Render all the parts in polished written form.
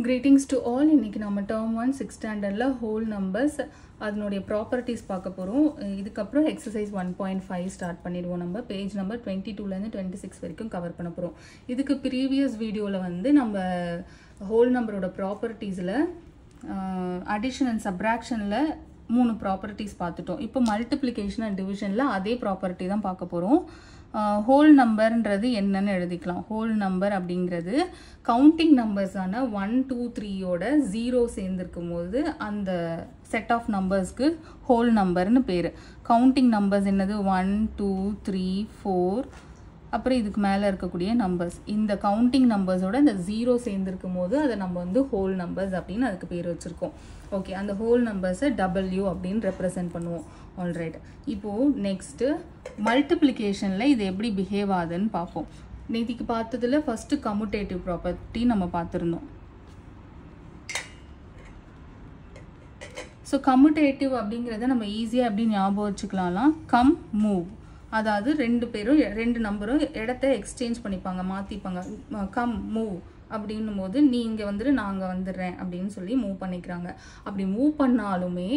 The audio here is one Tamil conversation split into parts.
Greetings to all. இன்னைக்கு நம்ம term 1 6th standardல whole numbers அதனுடைய properties பார்க்க போறோம். இதுக்கு அப்புறம் exercise 1.5 ஸ்டார்ட் பண்ணிடுவோம். நம்ம பேஜ் நம்பர் 22 ல இருந்து 26 வரைக்கும் கவர் பண்ண போறோம். இதுக்கு previous வீடியோல வந்து நம்ம whole numberோட propertiesல addition and subtractionல மூணு ப்ராப்பர்ட்டிஸ் பார்த்துட்டோம். இப்போ மல்டிப்ளிகேஷன் அண்ட் டிவிஷனில் அதே ப்ராப்பர்ட்டி தான் பார்க்க போகிறோம். ஹோல் நம்பர்ன்றது என்னன்னு எழுதிக்கலாம். ஹோல் நம்பர் அப்படிங்கிறது கவுண்டிங் நம்பர்ஸான 1 2 3யோட 0 சேர்ந்துருக்கும் போது அந்த செட் ஆஃப் நம்பர்ஸ்க்கு ஹோல் நம்பர்னு பேர். கவுண்டிங் நம்பர்ஸ் என்னது 1 2 3 4 அப்புறம் இதுக்கு மேலே இருக்கக்கூடிய நம்பர்ஸ். இந்த கவுண்டிங் நம்பர்ஸோட இந்த 0 சேர்ந்துருக்கும் போது அதை நம்ம வந்து ஹோல் நம்பர்ஸ் அப்படின்னு அதுக்கு பேர் வச்சுருக்கோம். ஓகே, அந்த ஹோல் நம்பர்ஸை W அப்படின்னு ரெப்ரசன்ட் பண்ணுவோம். ஆல்ரைட், இப்போது நெக்ஸ்ட்டு மல்டிப்ளிகேஷனில் இது எப்படி பிஹேவ் ஆகுதுன்னு பார்ப்போம். நேற்றுக்கு பார்த்ததில் ஃபஸ்ட்டு கம்யூட்டேட்டிவ் ப்ராப்பர்ட்டி நம்ம பார்த்துருந்தோம். ஸோ கம்யூட்டேட்டிவ் அப்படிங்கிறத நம்ம ஈஸியாக எப்படி ஞாபகம் வச்சுக்கலாம்லாம், கம் மூவ். அதாவது ரெண்டு நம்பரும் இடத்த எக்ஸ்சேஞ்ச் பண்ணிப்பாங்க, மாற்றிப்பாங்க. கம் மூவ் அப்படின்னும் போது நீங்கள் வந்துட்டு நாங்கள் வந்துடுறேன் அப்படின்னு சொல்லி மூவ் பண்ணிக்கிறாங்க. அப்படி மூவ் பண்ணாலுமே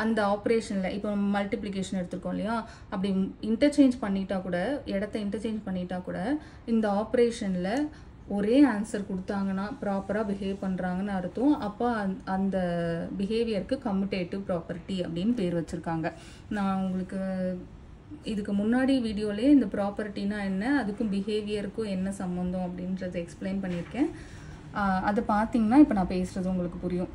அந்த ஆப்ரேஷனில் இப்போ மல்டிப்ளிகேஷன் எடுத்துருக்கோம் இல்லையா, அப்படி இன்டர்சேஞ்ச் பண்ணிட்டா கூட, இடத்த இன்டர்சேஞ்ச் பண்ணிட்டா கூட இந்த ஆப்ரேஷனில் ஒரே ஆன்சர் கொடுத்தாங்கன்னா ப்ராப்பராக பிஹேவ் பண்ணுறாங்கன்னு அர்த்தம். அப்போ அந்த பிஹேவியருக்கு கம்யூட்டேட்டிவ் ப்ராப்பர்ட்டி அப்படின்னு பேர் வச்சுருக்காங்க. நான் உங்களுக்கு இதுக்கு முன்னாடி வீடியோலேயே இந்த ப்ராப்பர்ட்டினா என்ன, அதுக்கும் பிஹேவியருக்கும் என்ன சம்மந்தம் அப்படின்றத எக்ஸ்பிளைன் பண்ணியிருக்கேன். அதை பார்த்தீங்கன்னா இப்போ நான் பேசுகிறது உங்களுக்கு புரியும்.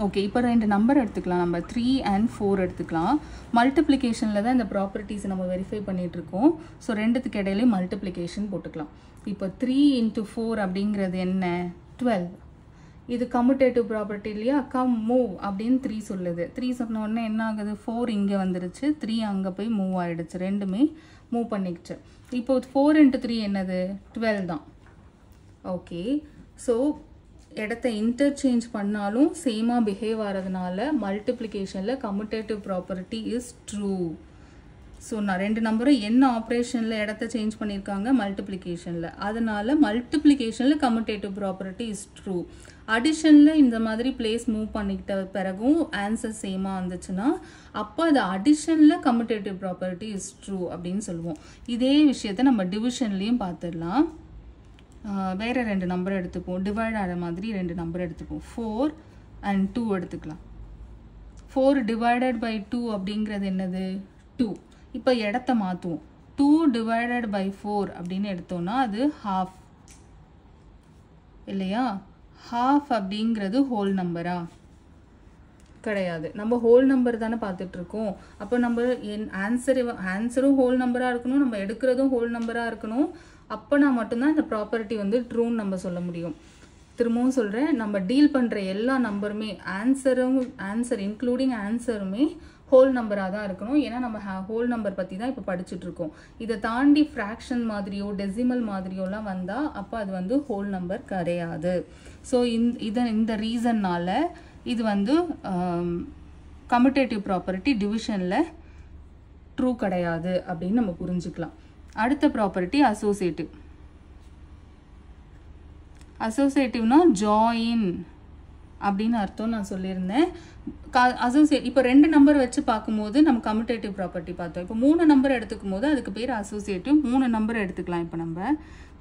ஓகே, இப்போ ரெண்டு நம்பர் எடுத்துக்கலாம். நம்ம 3 and 4 எடுத்துக்கலாம். மல்டிப்ளிகேஷனில் தான் இந்த ப்ராப்பர்ட்டிஸை நம்ம வெரிஃபை பண்ணிகிட்ருக்கோம். ஸோ ரெண்டுத்துக்கு இடையிலே மல்டிப்ளிகேஷன் போட்டுக்கலாம். இப்போ 3 × 4 அப்படிங்கிறது என்ன, 12. இது கம்யூட்டேட்டிவ் ப்ராப்பர்ட்டி இல்லையா, கம் மூவ் அப்படின்னு 3 சொல்லுது. 3 சொன்ன உடனே என்ன ஆகுது, 4 இங்கே வந்துருச்சு, 3 அங்கே போய் மூவ் ஆகிடுச்சு, ரெண்டுமே மூவ் பண்ணிக்கிச்சு. இப்போ 4 × 3 என்னது, 12 தான். ஓகே, ஸோ இடத்த இன்டர்சேஞ்ச் பண்ணாலும் சேமாக பிஹேவ் ஆகிறதுனால மல்டிப்ளிகேஷனில் commutative property is true. So நான் ரெண்டு நம்பரும் என்ன ஆப்ரேஷனில் இடத்த சேஞ்ச் பண்ணியிருக்காங்க, மல்டிப்ளிகேஷனில். அதனால் மல்டிப்ளிகேஷனில் கம்யூட்டேட்டிவ் ப்ராப்பர்ட்டி இஸ் ட்ரூ. அடிஷனில் இந்த மாதிரி பிளேஸ் மூவ் பண்ணிக்கிட்ட பிறகும் ஆன்சர் சேமாக வந்துச்சுன்னா அப்போ அது அடிஷனில் கம்யூட்டேட்டிவ் ப்ராப்பர்ட்டி இஸ் ட்ரூ அப்படின்னு சொல்லுவோம். இதே விஷயத்த நம்ம டிவிஷன்லேயும் பார்த்துடலாம். வேறு ரெண்டு நம்பர் எடுத்துப்போம், டிவைட் ஆகிற மாதிரி ரெண்டு நம்பர் எடுத்துப்போம். 4 and 2 எடுத்துக்கலாம். 4 divided by 2 அப்படிங்கிறது என்னது, 2. இப்போ இடத்த மாற்றுவோம். 2 divided by 4 அப்படின்னு எடுத்தோம்னா அது half இல்லையா. half அப்படிங்கிறது ஹோல் நம்பரா, கிடையாது. நம்ம ஹோல் நம்பர் தானே பார்த்துட்ருக்கோம். அப்போ நம்ம ஆன்சரும் ஹோல் நம்பராக இருக்கணும், நம்ம எடுக்கிறதும் ஹோல் நம்பராக இருக்கணும். அப்போனா மட்டும்தான் இந்த ப்ராப்பர்ட்டி வந்து ட்ரூன்னு நம்ம சொல்ல முடியும். திரும்பவும் சொல்கிறேன், நம்ம டீல் பண்ணுற எல்லா நம்பருமே ஆன்சர் இன்க்ளூடிங் ஆன்சருமே ஹோல் நம்பராக தான் இருக்கணும். ஏன்னா நம்ம ஹோல் நம்பர் பற்றி தான் இப்போ படிச்சுட்ருக்கோம். இதை தாண்டி ஃப்ராக்ஷன் மாதிரியோ டெசிமல் மாதிரியோலாம் வந்தால் அப்போ அது வந்து ஹோல் நம்பர் கிடையாது. ஸோ இந்த ரீசன்னால் இது வந்து கம்யூட்டேட்டிவ் ப்ராப்பர்ட்டி டிவிஷனில் ட்ரூ கிடையாது அப்படின்னு நம்ம புரிஞ்சுக்கலாம். அடுத்த ப்ராப்பர்ட்டி அசோசியேட்டிவ். அசோசியேட்டிவ்னா ஜாயின் அப்படின்னு அர்த்தம் நான் சொல்லியிருந்தேன். இப்போ ரெண்டு நம்பர் வச்சு பார்க்கும்போது நம்ம கம்யூட்டேட்டிவ் ப்ராப்பர்ட்டி பார்த்தோம். இப்போ 3 நம்பர் எடுத்துக்கும் போது அதுக்கு பேர் அசோசியேட்டிவ். 3 நம்பர் எடுத்துக்கலாம். இப்போ நம்ம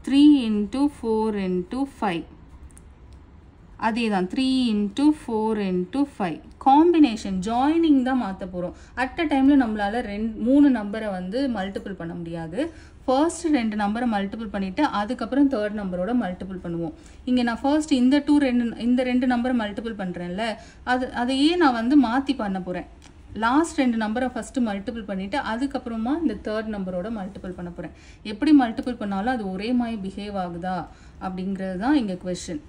3 × 4 × 5 அதே தான், 3 × 4 × 5 காம்பினேஷன் ஜாயினிங் தான் மாற்ற போகிறோம். அட் அ டைமில் நம்மளால் 3 நம்பரை வந்து மல்டிபிள் பண்ண முடியாது. ஃபர்ஸ்ட் 2 நம்பரை மல்டிபிள் பண்ணிவிட்டு அதுக்கப்புறம் தேர்ட் நம்பரோட மல்டிபிள் பண்ணுவோம். இங்கே நான் ஃபர்ஸ்ட் இந்த 2 நம்பரை மல்டிபிள் பண்ணுறேன்ல, அதையே நான் வந்து மாற்றி பண்ண போகிறேன். லாஸ்ட் 2 நம்பரை ஃபஸ்ட்டு மல்டிபிள் பண்ணிவிட்டு அதுக்கப்புறமா இந்த தேர்ட் நம்பரோட மல்டிபிள் பண்ண போகிறேன். எப்படி மல்டிபிள் பண்ணாலும் அது ஒரே மாதிரி பிஹேவ் ஆகுதா அப்படிங்கிறது தான் இங்கே கொஸ்டின்.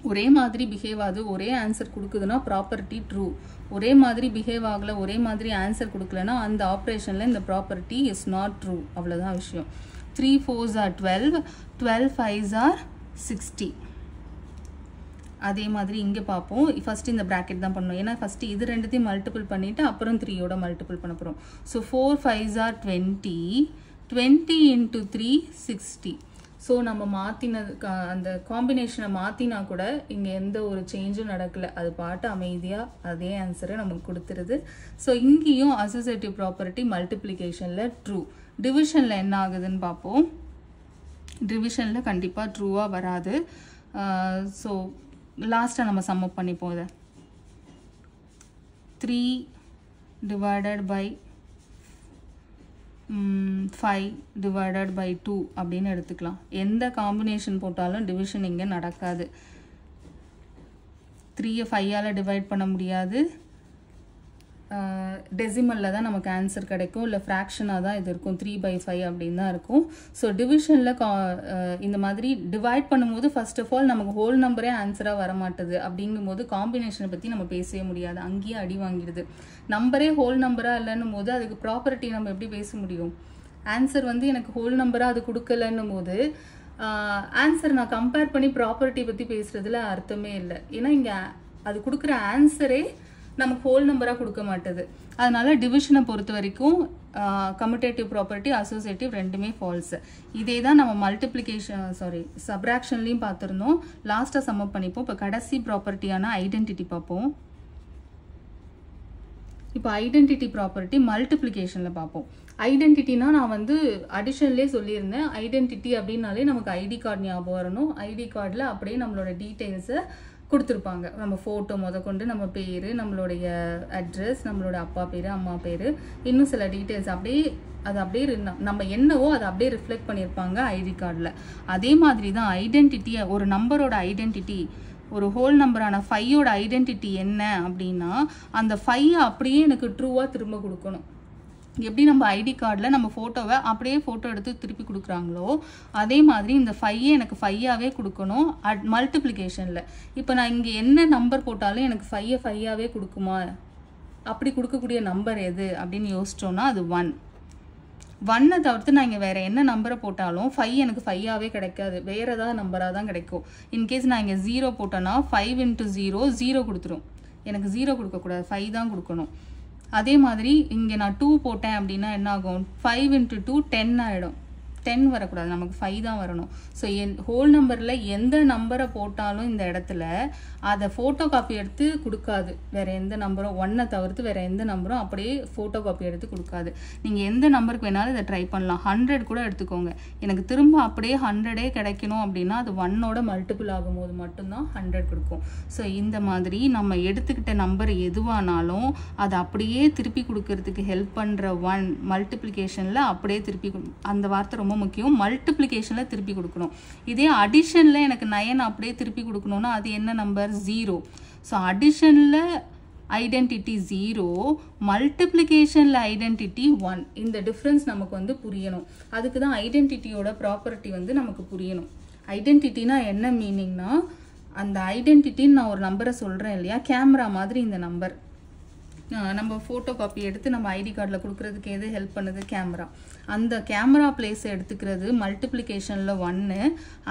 ஒரே மாதிரி பிஹேவ் ஆகுது, ஒரே ஆன்சர் கொடுக்குதுன்னா ப்ராப்பர்ட்டி ட்ரூ. ஒரே மாதிரி பிஹேவ் ஆகலை, ஒரே மாதிரி ஆன்சர் கொடுக்கலன்னா அந்த ஆப்ரேஷனில் இந்த ப்ராப்பர்ட்டி இஸ் நாட் ட்ரூ. அவ்வளோதான் விஷயம். 3 4s are 12, 12 5s are 60. அதே மாதிரி இங்கே பார்ப்போம். ஃபஸ்ட்டு இந்த ப்ராக்கெட் தான் பண்ணணும், ஏன்னா ஃபஸ்ட்டு இது ரெண்டுத்தையும் மல்டிபிள் பண்ணிவிட்டு அப்புறம் 3யோட மல்டிபிள் பண்ண போகிறோம். So 4 5s are 20, 20 × 3 60. ஸோ நம்ம மாற்றினது அந்த காம்பினேஷனை மாற்றினா கூட இங்கே எந்த ஒரு சேஞ்சும் நடக்கலை, அது பாட்டு அமைதியாக அதே ஆன்சரை நமக்கு கொடுத்துருது. ஸோ இங்கேயும் அசோசியேட்டிவ் ப்ராப்பர்ட்டி மல்டிப்ளிகேஷனில் ட்ரூ. டிவிஷனில் என்ன ஆகுதுன்னு பார்ப்போம். டிவிஷனில் கண்டிப்பாக ட்ரூவாக வராது. ஸோ லாஸ்ட்டாக நம்ம சம் அப் பண்ணிப்போம். இதை 3 divided by 5 divided by 2 அப்படின்னு எடுத்துக்கலாம். எந்த காம்பினேஷன் போட்டாலும் டிவிஷன் இங்கே நடக்காது. 3 5ஆல் டிவைட் பண்ண முடியாது. டெசிமலில் தான் நமக்கு ஆன்சர் கிடைக்கும், இல்லை ஃப்ராக்ஷனாக தான் இது இருக்கும். 3/5 அப்படின்னு தான் இருக்கும். ஸோ டிவிஷனில் இந்த மாதிரி டிவைட் பண்ணும்போது ஃபர்ஸ்ட் ஆஃப் ஆல் நமக்கு ஹோல் நம்பரே ஆன்சராக வரமாட்டுது. அப்படிங்கும்போது காம்பினேஷனை பற்றி நம்ம பேசவே முடியாது, அங்கேயே அடி வாங்கிடுது. நம்பரே ஹோல் நம்பராக இல்லைன்னும் போது அதுக்கு ப்ராப்பர்ட்டி நம்ம எப்படி பேச முடியும்? ஆன்சர் வந்து எனக்கு ஹோல் நம்பராக அது கொடுக்கலன்னும் போது ஆன்சர் நான் கம்பேர் பண்ணி ப்ராப்பர்ட்டி பற்றி பேசுகிறதுல அர்த்தமே இல்லை. ஏன்னா இங்கே அது கொடுக்குற ஆன்சரே நமக்கு ஹோல் நம்பராக கொடுக்க மாட்டுது. அதனால டிவிஷனை பொறுத்த வரைக்கும் கம்யூட்டேட்டிவ் ப்ராப்பர்ட்டி அசோசியேட்டிவ் ரெண்டுமே ஃபால்ஸு. இதே தான் நம்ம சப்ராக்ஷன்லையும் பார்த்துருந்தோம். லாஸ்ட்டாக சம் அப் பண்ணிப்போம். இப்போ கடைசி ப்ராப்பர்ட்டியான ஐடென்டிட்டி பார்ப்போம். இப்போ ஐடென்டிட்டி ப்ராப்பர்ட்டி மல்டிப்ளிகேஷனில் பார்ப்போம். ஐடென்டிட்டினா நான் வந்து அடிஷன்லேயே சொல்லியிருந்தேன். ஐடென்டிட்டி அப்படின்னாலே நமக்கு ஐடி கார்டு ஞாபகம் வரணும். ஐடி கார்டில் அப்படியே நம்மளோட டீட்டெயில்ஸை கொடுத்துருப்பாங்க. நம்ம ஃபோட்டோ முதற்கொண்டு, நம்ம பேர், நம்மளுடைய அட்ரஸ், நம்மளோட அப்பா பேர், அம்மா பேர், இன்னும் சில டீட்டெயில்ஸ் அப்படியே நம்ம என்னவோ அதை அப்படியே ரிஃப்ளெக்ட் பண்ணியிருப்பாங்க ஐடி கார்டில். அதே மாதிரி தான் ஐடென்டிட்டியை, ஒரு நம்பரோட ஐடென்டிட்டி, ஒரு ஹோல் நம்பரான 5ஓட ஐடென்டிட்டி என்ன அப்படின்னா அந்த 5 அப்படியே எனக்கு ட்ரூவாக திரும்ப கொடுக்கணும். எப்படி நம்ம ஐடி கார்டில் நம்ம ஃபோட்டோவை அப்படியே ஃபோட்டோ எடுத்து திருப்பி கொடுக்குறாங்களோ அதே மாதிரி இந்த 5 எனக்கு 5ஆகவே கொடுக்கணும் மல்டிப்ளிகேஷனில். இப்போ நான் இங்கே என்ன நம்பர் போட்டாலும் எனக்கு 5ஆகவே கொடுக்குமா? அப்படி கொடுக்கக்கூடிய நம்பர் எது அப்படின்னு யோசிச்சோன்னா அது 1. 1 தவிர்த்து நான் இங்கே வேறு என்ன நம்பரை போட்டாலும் 5 எனக்கு 5ஆகவே கிடைக்காது, வேறு ஏதாவது நம்பராக தான் கிடைக்கும். இன்கேஸ் நான் இங்கே 0 போட்டேன்னா 5 × 0 0 கொடுத்துரும். எனக்கு 0 கொடுக்கக்கூடாது, 5 தான் கொடுக்கணும். அதே மாதிரி இங்கே நான் 2 போட்டேன் அப்படின்னா என்ன ஆகும்? 5 × 2 10 ஆகிடும். 10 வரக்கூடாது, நமக்கு 5 தான் வரணும். ஸோ ஹோல் நம்பரில் எந்த நம்பரை போட்டாலும் இந்த இடத்துல அதை ஃபோட்டோ காப்பி எடுத்து கொடுக்காது. வேறு எந்த நம்பரும் 1 தவிர்த்து வேறு எந்த நம்பரும் அப்படியே ஃபோட்டோ காப்பி எடுத்து கொடுக்காது. நீங்கள் எந்த நம்பருக்கு வேணாலும் இதை ட்ரை பண்ணலாம். 100 கூட எடுத்துக்கோங்க. எனக்கு திரும்ப அப்படியே 100 கிடைக்கணும் அப்படின்னா அது 1ஓட மல்டிபிள் ஆகும்போது மட்டும்தான் 100 கொடுக்கும். ஸோ இந்த மாதிரி நம்ம எடுத்துக்கிட்ட நம்பர் எதுவானாலும் அதை அப்படியே திருப்பி கொடுக்கறதுக்கு ஹெல்ப் பண்ணுற 1 மல்டிப்ளிகேஷனில் அப்படியே திருப்பி அந்த வார்த்தை ரொம்ப முக்கியம். மல்டிப்ளிகேஷனில் திருப்பி கொடுக்கணும். இதே அடிஷனில் எனக்கு 9 அப்படியே திருப்பி கொடுக்கணும்னா அது என்ன நம்பர்? 0. ஸோ அடிஷனில் ஐடென்டிட்டி 0, மல்டிப்ளிகேஷனில் ஐடென்டிட்டி 1. இந்த டிஃப்ரென்ஸ் நமக்கு வந்து புரியணும். அதுக்கு தான் ஐடென்டிட்டியோட ப்ராப்பர்ட்டி வந்து நமக்கு புரியணும். ஐடென்டிட்டினா என்ன மீனிங்னா, அந்த ஐடென்டிட்டின்னு நான் ஒரு நம்பரை சொல்கிறேன் இல்லையா, கேமரா மாதிரி இந்த நம்பர் நம்ம ஃபோட்டோ காப்பி எடுத்து நம்ம ஐடி கார்டில் கொடுக்குறதுக்கு எது ஹெல்ப் பண்ணுது? கேமரா. அந்த கேமரா பிளேஸை எடுத்துக்கிறது மல்டிப்ளிகேஷனில் 1,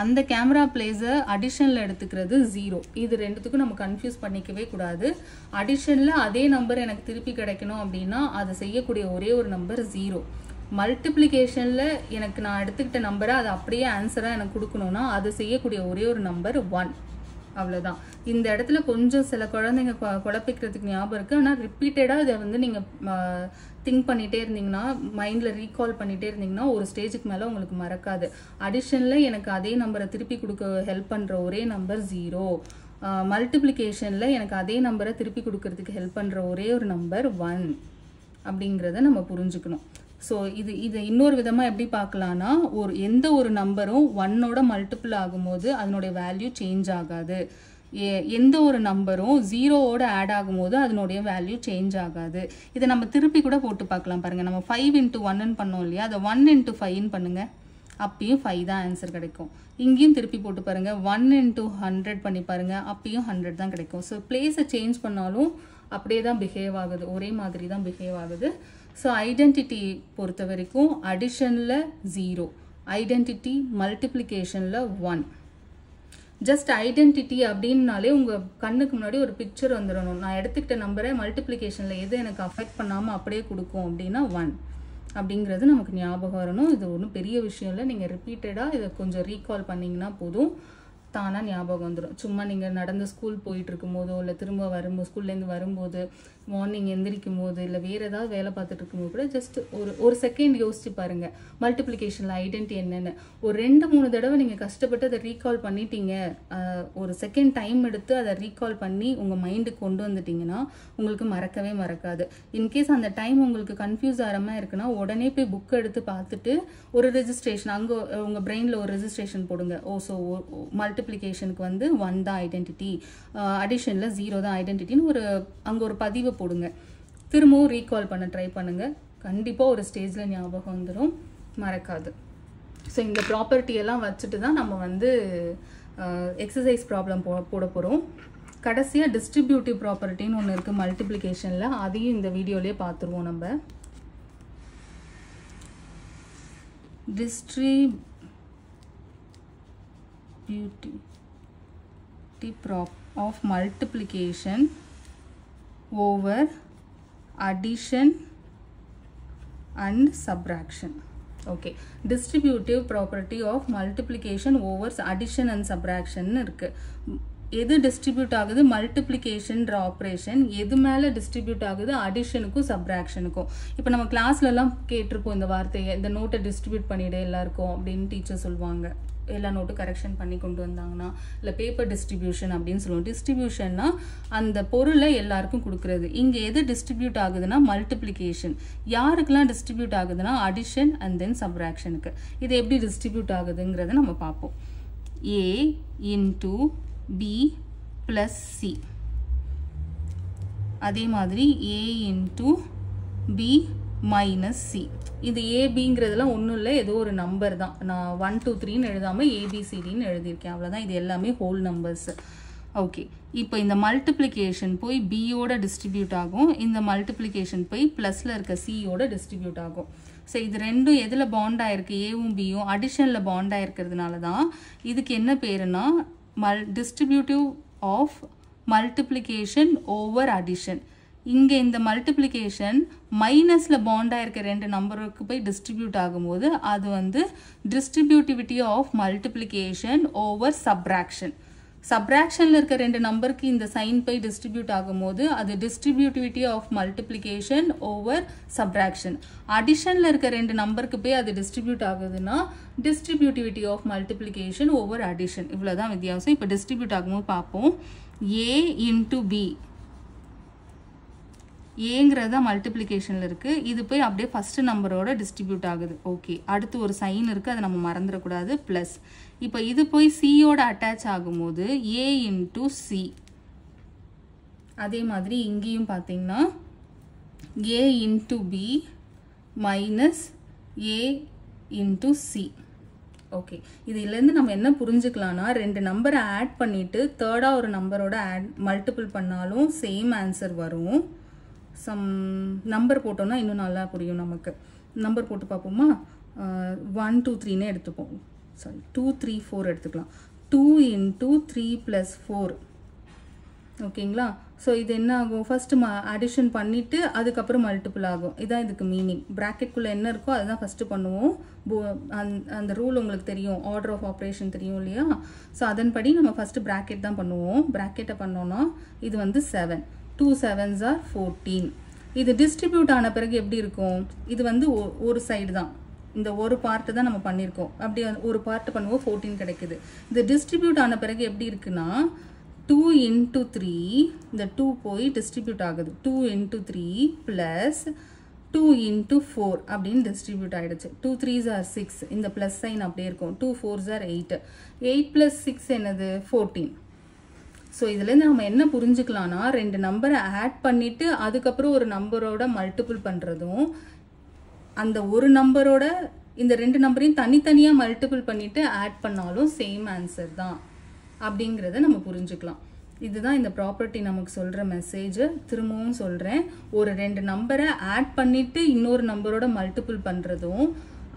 அந்த கேமரா பிளேஸை அடிஷனில் எடுத்துக்கிறது 0. இது ரெண்டுத்துக்கும் நம்ம கன்ஃபியூஸ் பண்ணிக்கவே கூடாது. அடிஷனில் அதே நம்பர் எனக்கு திருப்பி கிடைக்கணும் அப்படின்னா அதை செய்யக்கூடிய ஒரே ஒரு நம்பர் 0. மல்டிப்ளிகேஷனில் எனக்கு நான் எடுத்துக்கிட்ட நம்பரை அது அப்படியே ஆன்சராக எனக்கு கொடுக்கணும்னா அது செய்யக்கூடிய ஒரே ஒரு நம்பர் 1. அவ்வளோதான். இந்த இடத்துல கொஞ்சம் சில குழந்தைங்க குழப்பிக்கிறதுக்கு ஞாபகம் இருக்குது. ஆனால் ரிப்பீட்டடாக இதை வந்து நீங்கள் திங்க் பண்ணிகிட்டே இருந்தீங்கன்னா, மைண்டில் ரீகால் பண்ணிகிட்டே இருந்தீங்கன்னா ஒரு ஸ்டேஜுக்கு மேலே உங்களுக்கு மறக்காது. அடிஷனில் எனக்கு அதே நம்பரை திருப்பி கொடுக்க ஹெல்ப் பண்ணுற ஒரே நம்பர் 0. மல்டிப்ளிகேஷனில் எனக்கு அதே நம்பரை திருப்பி கொடுக்கறதுக்கு ஹெல்ப் பண்ணுற ஒரே ஒரு நம்பர் 1 அப்படிங்கிறத நம்ம புரிஞ்சுக்கணும். ஸோ இது இன்னொரு விதமாக எப்படி பார்க்கலான்னா, எந்த ஒரு நம்பரும் 1ஓட மல்டிபிள் ஆகும்போது அதனுடைய வேல்யூ சேஞ்ச் ஆகாது. எந்த ஒரு நம்பரும் 0ஓட ஆட் ஆகும்போது அதனுடைய வேல்யூ சேஞ்ச் ஆகாது. இதை நம்ம திருப்பி கூட போட்டு பார்க்கலாம். பாருங்கள், நம்ம 5 × 1ன்னு பண்ணோம் இல்லையா, அதை 1 × 5ன்னு பண்ணுங்கள். அப்பயும் 5 தான் ஆன்சர் கிடைக்கும். இங்கேயும் திருப்பி போட்டு பாருங்கள், 1 × 100 பண்ணி பாருங்கள், அப்பயும் 100 தான் கிடைக்கும். ஸோ பிளேஸை சேஞ்ச் பண்ணாலும் அப்படியே தான் பிஹேவ் ஆகுது, ஒரே மாதிரி தான் பிஹேவ் ஆகுது. ஸோ ஐடென்டிட்டி பொறுத்த வரைக்கும் அடிஷனில் 0, ஐடென்டிட்டி மல்டிப்ளிகேஷனில் 1. ஜஸ்ட் ஐடென்டிட்டி அப்படின்னாலே உங்கள் கண்ணுக்கு முன்னாடி ஒரு பிக்சர் வந்துடணும். நான் எடுத்துக்கிட்ட நம்பரை மல்டிப்ளிகேஷனில் எது எனக்கு அஃபெக்ட் பண்ணாமல் அப்படியே கொடுக்கும் அப்படின்னா 1. அப்படிங்கிறது நமக்கு ஞாபகம் வரணும். இது ஒன்றும் பெரிய விஷயம் இல்லை. நீங்கள் ரிப்பீட்டடாக இதை கொஞ்சம் ரீகால் பண்ணிங்கன்னா போதும், தானாக ஞாபகம் வந்துடும். சும்மா நீங்கள் நடந்து ஸ்கூல் போயிட்டு இருக்கும் போதோ இல்லை திரும்ப வரும்போது ஸ்கூல்லேருந்து வரும்போது மார்னிங் எந்திரிக்கும் போது இல்லை வேறு ஏதாவது வேலை பார்த்துட்டு இருக்கும்போது கூட ஜஸ்ட் ஒரு செகண்ட் யோசிச்சு பாருங்கள் மல்டிப்ளிகேஷனில் ஐடென்டி என்னென்னு. ஒரு 2-3 தடவை நீங்கள் கஷ்டப்பட்டு அதை ரீகால் பண்ணிட்டீங்க, ஒரு செகண்ட் டைம் எடுத்து அதை ரீகால் பண்ணி உங்கள் மைண்டுக்கு கொண்டு வந்துட்டிங்கன்னா உங்களுக்கு மறக்கவே மறக்காது. இன்கேஸ் அந்த டைம் உங்களுக்கு கன்ஃபியூஸ் ஆகிற மாதிரி இருக்குன்னா உடனே போய் புக் எடுத்து பார்த்துட்டு ஒரு ரெஜிஸ்ட்ரேஷன் அங்கே உங்கள் பிரெயினில் ஒரு ரெஜிஸ்ட்ரேஷன் போடுங்க. ஸோ மல்டிப்ளிகேஷனுக்கு வந்து 1 தான் ஐடென்டிட்டி, அடிஷனில் 0 தான் ஐடென்டிட்டின்னு அங்கே ஒரு பதிவை போடுங்க. திரும்பவும் ரீகால் பண்ண ட்ரை பண்ணுங்கள். கண்டிப்பாக ஒரு ஸ்டேஜில் ஞாபகம் வந்துடும், மறக்காது. ஸோ இந்த ப்ராப்பர்ட்டியெல்லாம் வச்சுட்டு தான் நம்ம வந்து எக்ஸசைஸ் ப்ராப்ளம் போட போகிறோம். கடைசியாக டிஸ்ட்ரிபியூட்டிவ் ப்ராப்பர்ட்டின்னு ஒன்று இருக்குது மல்டிப்ளிகேஷனில், அதையும் இந்த வீடியோலேயே பார்த்துருவோம். நம்ம distributive prop of multiplication over addition and subtraction. Okay, distributive property of multiplication over addition and subtraction இருக்கு. எது டிஸ்ட்ரிபியூட் ஆகுது மல்டிப்ளிகேஷன்ற ஆப்ரேஷன், எது மேலே டிஸ்ட்ரிபியூட் ஆகுது அடிஷனுக்கும் சப்ராக்ஷனுக்கும். இப்போ நம்ம கிளாஸ்லலாம் கேட்டிருப்போம் இந்த வார்த்தையை, இந்த நோட்டை டிஸ்ட்ரிபியூட் பண்ணிவிடு எல்லாருக்கும் அப்படின்னு டீச்சர் சொல்லுவாங்க. எல்லா நோட்டும் கரெக்ஷன் பண்ணி கொண்டு வந்தாங்கன்னா, இல்லை பேப்பர் டிஸ்ட்ரிபியூஷன் அப்படின்னு சொல்லுவோம். டிஸ்ட்ரிபியூஷன்னா அந்த பொருளை எல்லாருக்கும் கொடுக்குறது. இங்கே எது டிஸ்ட்ரிபியூட் ஆகுதுன்னா மல்டிப்ளிகேஷன். யாருக்கெல்லாம் டிஸ்ட்ரிபியூட் ஆகுதுன்னா அடிஷன் அண்ட் தென் சப்ராக்ஷனுக்கு. இது எப்படி டிஸ்ட்ரிபியூட் ஆகுதுங்கிறத நம்ம பார்ப்போம். A into B plus C. அதே மாதிரி A into B minus C. இது ஏபிங்கிறதுலாம் ஒன்றும் இல்லை, ஏதோ ஒரு நம்பர் தான். நான் 1 2 3ன்னு எழுதாமல் ஏபிசிடின்னு எழுதியிருக்கேன், அவ்வளோதான். இது எல்லாமே ஹோல் நம்பர்ஸ். ஓகே, இப்போ இந்த மல்டிப்ளிகேஷன் போய் பியோட டிஸ்ட்ரிபியூட் ஆகும், இந்த மல்டிப்ளிகேஷன் போய் ப்ளஸில் இருக்க சியோட டிஸ்ட்ரிபியூட் ஆகும். ஸோ இது ரெண்டும் எதில் பாண்ட் ஆயிருக்கு, ஏவும் பியும் அடிஷனில் பாண்ட் ஆயிருக்கிறதுனால தான் இதுக்கு என்ன பேருன்னா distributive of multiplication over addition. இங்கே இந்த மல்டிப்ளிகேஷன் மைனஸில் பாண்டாக இருக்க 2 நம்பருக்கு போய் டிஸ்ட்ரிபியூட் ஆகும்போது அது வந்து distributivity of multiplication over subtraction. சப்ராக்ஷனில் இருக்க 2 நம்பருக்கு இந்த சைன் போய் டிஸ்ட்ரிபியூட் ஆகும்போது அது distributivity of multiplication over subtraction. அடிஷனில் இருக்க 2 நம்பருக்கு போய் அது டிஸ்ட்ரிபியூட் ஆகுதுன்னா distributivity of multiplication over addition. இவ்வளோ தான் வித்தியாசம். இப்போ டிஸ்ட்ரிபியூட் ஆகும்போது பார்ப்போம். A into B, ஏங்கிறத மல்டிப்ளிகேஷனில் இருக்குது, இது போய் அப்படியே ஃபஸ்ட்டு நம்பரோட டிஸ்ட்ரிபியூட் ஆகுது. ஓகே, அடுத்து ஒரு சைன் இருக்குது, அதை நம்ம மறந்துடக்கூடாது, ப்ளஸ். இப்போ இது போய் சியோட அட்டாச் ஆகும்போது A into C. அதே மாதிரி இங்கேயும் பார்த்தீங்கன்னா A into B minus A into C. Okay, இதுலேருந்து நம்ம என்ன புரிஞ்சுக்கலாம்னா 2 நம்பரை ஆட் பண்ணிவிட்டு தேர்டாக ஒரு நம்பரோட மல்டிபிள் பண்ணாலும் சேம் ஆன்சர் வரும். சம் நம்பர் போட்டோம்னா இன்னும் நல்லா புரியும் நமக்கு. நம்பர் போட்டு பார்ப்போமா? 1 2 3ன்னு எடுத்துப்போம். சாரி, 2 3 4 எடுத்துக்கலாம். 2 into 3 plus 4. ஓகேங்களா? ஸோ இது என்ன ஆகும், ஃபஸ்ட்டு அடிஷன் பண்ணிவிட்டு அதுக்கப்புறம் மல்டிபிள் ஆகும். இதுதான் இதுக்கு மீனிங். ப்ராக்கெட்குள்ளே என்ன இருக்கோ அதுதான் ஃபஸ்ட்டு பண்ணுவோம். அந்த ரூல் உங்களுக்கு தெரியும், ஆர்டர் ஆஃப் ஆப்ரேஷன் தெரியும் இல்லையா? ஸோ அதன்படி நம்ம ஃபஸ்ட்டு ப்ராக்கெட் தான் பண்ணுவோம். ப்ராக்கெட்டை பண்ணோன்னா இது வந்து 7. 2 7s are 14. இது டிஸ்ட்ரிபியூட் ஆன பிறகு எப்படி இருக்கும், இது வந்து ஒரு சைடு தான், இந்த ஒரு பார்ட்டு தான் நம்ம பண்ணியிருக்கோம். அப்படி ஒரு பார்ட்டு பண்ணுவோம், 14 கிடைக்குது. இது டிஸ்ட்ரிபியூட் ஆன பிறகு எப்படி இருக்குன்னா 2 into 3, இந்த 2 போய் டிஸ்ட்ரிபியூட் ஆகுது. 2 into 3 plus 2 into 4 அப்படின்னு டிஸ்ட்ரிபியூட் ஆகிடுச்சு. 2 3s are 6, இந்த ப்ளஸ் சைன் அப்படியே இருக்கும். 2 4s are 8. 8 plus 6 என்னது, 14. ஸோ இதுலேருந்து நம்ம என்ன புரிஞ்சுக்கலாம்னா 2 நம்பரை ஆட் பண்ணிவிட்டு அதுக்கப்புறம் ஒரு நம்பரோட மல்டிபிள் பண்ணுறதும், அந்த ஒரு நம்பரோட இந்த 2 நம்பரையும் தனித்தனியாக மல்டிபிள் பண்ணிவிட்டு ஆட் பண்ணாலும் சேம் ஆன்சர் தான் அப்படிங்கிறத நம்ம புரிஞ்சுக்கலாம். இதுதான் இந்த ப்ராப்பர்ட்டி நமக்கு சொல்கிற மெசேஜ். திரும்பவும் சொல்கிறேன், ஒரு 2 நம்பரை ஆட் பண்ணிவிட்டு இன்னொரு நம்பரோட மல்டிபிள் பண்ணுறதும்,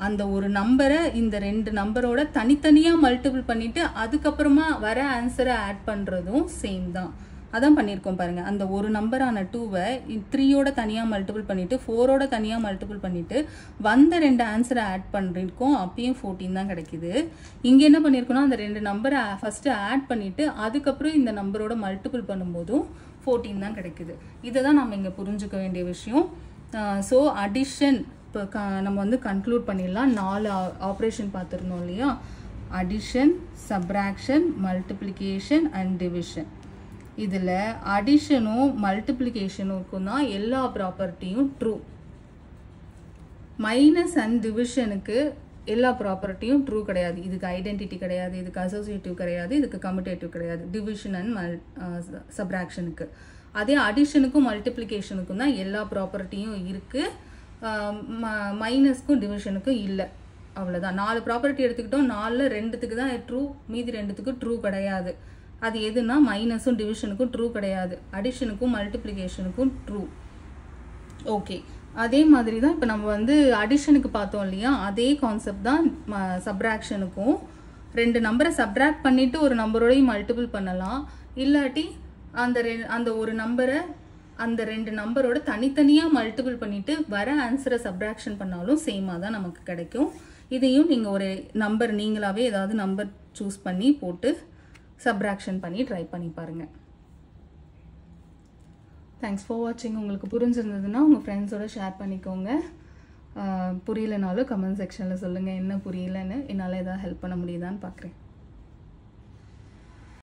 அந்த ஒரு நம்பரை இந்த 2 நம்பரோட தனித்தனியாக மல்டிபிள் பண்ணிவிட்டு அதுக்கப்புறமா வர ஆன்சரை ஆட் பண்ணுறதும் சேம் தான். அதான் பண்ணியிருக்கோம் பாருங்கள். அந்த ஒரு நம்பரான 2வை 3யோட தனியாக மல்டிபிள் பண்ணிவிட்டு 4ஓட தனியாக மல்டிபிள் பண்ணிவிட்டு வந்த 2 ஆன்சரை ஆட் பண்ணியிருக்கோம். அப்பயும் 14 தான் கிடைக்குது. இங்கே என்ன பண்ணியிருக்கோம்னா அந்த 2 நம்பரை ஃபஸ்ட்டு ஆட் பண்ணிவிட்டு அதுக்கப்புறம் இந்த நம்பரோட மல்டிபிள் பண்ணும்போதும் 14 தான் கிடைக்குது. இதை தான் நம்ம இங்கே புரிஞ்சுக்க வேண்டிய விஷயம். ஸோ அடிஷன் இப்போ நம்ம வந்து கன்க்ளூட் பண்ணிடலாம். 4 ஆப்ரேஷன் பார்த்துருந்தோம் இல்லையா? Addition, subtraction, multiplication and division. இதில் அடிஷனும் மல்டிப்ளிகேஷனுக்கும் தான் எல்லா ப்ராப்பர்ட்டியும் ட்ரூ. மைனஸ் அண்ட் டிவிஷனுக்கு எல்லா ப்ராப்பர்ட்டியும் ட்ரூ கிடையாது. இதுக்கு ஐடென்டிட்டி கிடையாது, இதுக்கு அசோசியேட்டிவ் கிடையாது, இதுக்கு கம்யூட்டேட்டிவ் கிடையாது. டிவிஷன் அண்ட் சப்ராக்ஷனுக்கு. அதே அடிஷனுக்கும் மல்டிப்ளிகேஷனுக்கும் தான் எல்லா ப்ராப்பர்ட்டியும் இருக்குது. மைனஸ்க்கும் டிவிஷனுக்கும் இல்லை. அவ்வளோதான். 4 ப்ராப்பர்ட்டி எடுத்துக்கிட்டோம். 4ல் 2த்துக்கு தான் ட்ரூ, மீதி 2த்துக்கு ட்ரூ கிடையாது. அது எதுனா மைனஸும் டிவிஷனுக்கும் ட்ரூ கிடையாது, அடிஷனுக்கும் மல்டிப்ளிகேஷனுக்கும் ட்ரூ. ஓகே, அதே மாதிரி தான் இப்போ நம்ம வந்து அடிஷனுக்கு பார்த்தோம் இல்லையா? அதே கான்செப்ட் தான் சப்ராக்ஷனுக்கும். 2 நம்பரை சப்ராக்ட் பண்ணிவிட்டு ஒரு நம்பரோடையும் மல்டிபிள் பண்ணலாம். இல்லாட்டி அந்த ஒரு நம்பரை அந்த 2 நம்பரோட தனித்தனியாக மல்டிபிள் பண்ணிவிட்டு வர ஆன்சரை சப்ராக்ஷன் பண்ணாலும் சேமாக தான் நமக்கு கிடைக்கும். இதையும் நீங்கள் ஒரு நம்பர் நீங்களாகவே ஏதாவது நம்பர் சூஸ் பண்ணி போட்டு சப்ராக்ஷன் பண்ணி ட்ரை பண்ணி பாருங்கள். தேங்க்ஸ் ஃபார் வாட்சிங். உங்களுக்கு புரிஞ்சிருந்ததுன்னா உங்கள் ஃப்ரெண்ட்ஸோட ஷேர் பண்ணிக்கோங்க. புரியலனாலும் கமெண்ட் செக்ஷனில் சொல்லுங்கள் என்ன புரியலன்னு. என்னால் எதாவது ஹெல்ப் பண்ண முடியுதான்னு பார்க்குறேன்.